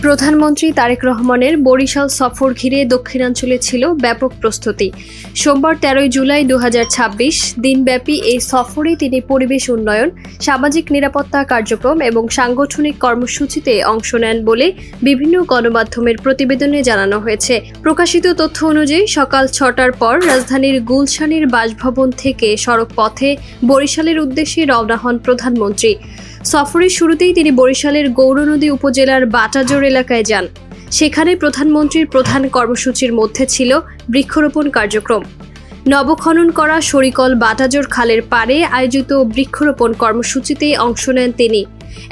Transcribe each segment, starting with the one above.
প্রধানমন্ত্রী তারেক রহমানের বরিশাল সফর ঘিরে দক্ষিণাঞ্চলে ছিল ব্যাপক প্রস্তুতি। সোমবার 13 জুলাই 2026 দিনব্যাপী এই সফরে তিনি পরিবেশ উন্নয়ন, সামাজিক নিরাপত্তা কার্যক্রম এবং সাংগঠনিক কর্মসূচিতে অংশ নেন বলে বিভিন্ন গণমাধ্যমের প্রতিবেদনে জানানো হয়েছে। প্রকাশিত তথ্য অনুযায়ী সকাল 6টার পর রাজধানীর গুলশানের বাসভবন থেকে সড়ক পথে বরিশালের উদ্দেশ্যে রওনা হন প্রধানমন্ত্রী। সফরের শুরুতেই তিনি বরিশালের গৌরনদী উপজেলার বাটাজোর এলাকায় যান। সেখানে প্রধানমন্ত্রীর প্রধান কর্মসূচির মধ্যে ছিল বৃক্ষরোপণ কার্যক্রম। নবখনন করা শরিকল বাটাজোর খালের পাড়ে আয়োজিত বৃক্ষরোপণ কর্মসূচিতে অংশ নেন তিনি।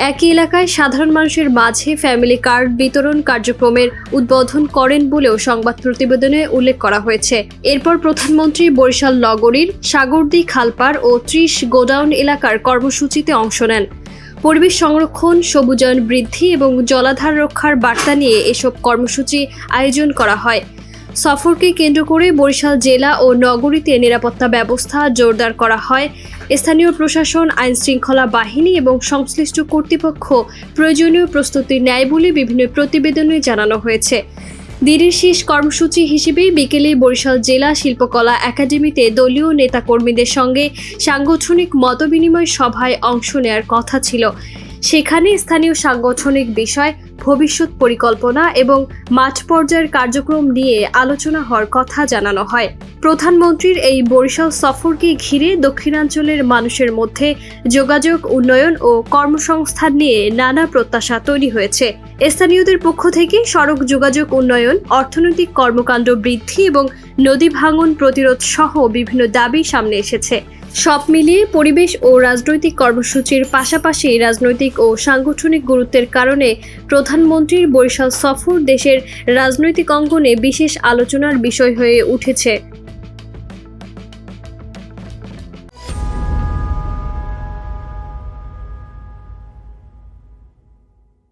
একই এলাকায় সাধারণ মানুষের মাঝে ফ্যামিলি কার্ড বিতরণ কার্যক্রমের উদ্বোধন করেন বলেও সংবাদ প্রতিবেদনে উল্লেখ করা হয়েছে। এরপর প্রধানমন্ত্রী বরিশাল নগরীর সাগরদী খালপাড় ও 30 গোডাউন এলাকার কর্মসূচিতে অংশ নেন। পরিবেশ সংরক্ষণ, সবুজায়ন বৃদ্ধি এবং জলাধার রক্ষার বার্তা নিয়ে এসব কর্মসূচি আয়োজন করা হয়। সফরকে কেন্দ্র করে বরিশাল জেলা ও নগরীতে নিরাপত্তা ব্যবস্থা জোরদার করা হয়। স্থানীয় প্রশাসন, আইনশৃঙ্খলা বাহিনী এবং সংশ্লিষ্ট কর্তৃপক্ষ প্রয়োজনীয় প্রস্তুতি নেয় বলে বিভিন্ন প্রতিবেদনে জানানো হয়েছে। দিনের শেষ কর্মসূচি হিসেবে বিকেলে বরিশাল জেলা শিল্পকলা একাডেমিতে দলীয় নেতাকর্মীদের সঙ্গে সাংগঠনিক মতবিনিময় সভায় অংশ নেওয়ার কথা ছিল। সেখানে স্থানীয় সাংগঠনিক বিষয়, ভবিষ্যৎ পরিকল্পনা এবং মাঠ পর্যায়ের কার্যক্রম নিয়ে আলোচনা হওয়ার কথা জানানো হয়। প্রধানমন্ত্রীর এই বরিশাল সফরকে ঘিরে দক্ষিণাঞ্চলের মানুষের মধ্যে যোগাযোগ উন্নয়ন ও কর্মসংস্থান নিয়ে নানা প্রত্যাশা তৈরি হয়েছে। স্থানীয়দের পক্ষ থেকে সড়ক যোগাযোগ উন্নয়ন, অর্থনৈতিক কর্মকাণ্ড বৃদ্ধি এবং নদী ভাঙন প্রতিরোধ সহ বিভিন্ন দাবি সামনে এসেছে। সব মিলিয়ে পরিবেশ ও রাজনৈতিক কর্মসূচির পাশাপাশি রাজনৈতিক ও সাংগঠনিক গুরুত্বের কারণে প্রধানমন্ত্রীর বরিশাল সফর দেশের রাজনৈতিক অঙ্গনে বিশেষ আলোচনার বিষয় হয়ে উঠেছে।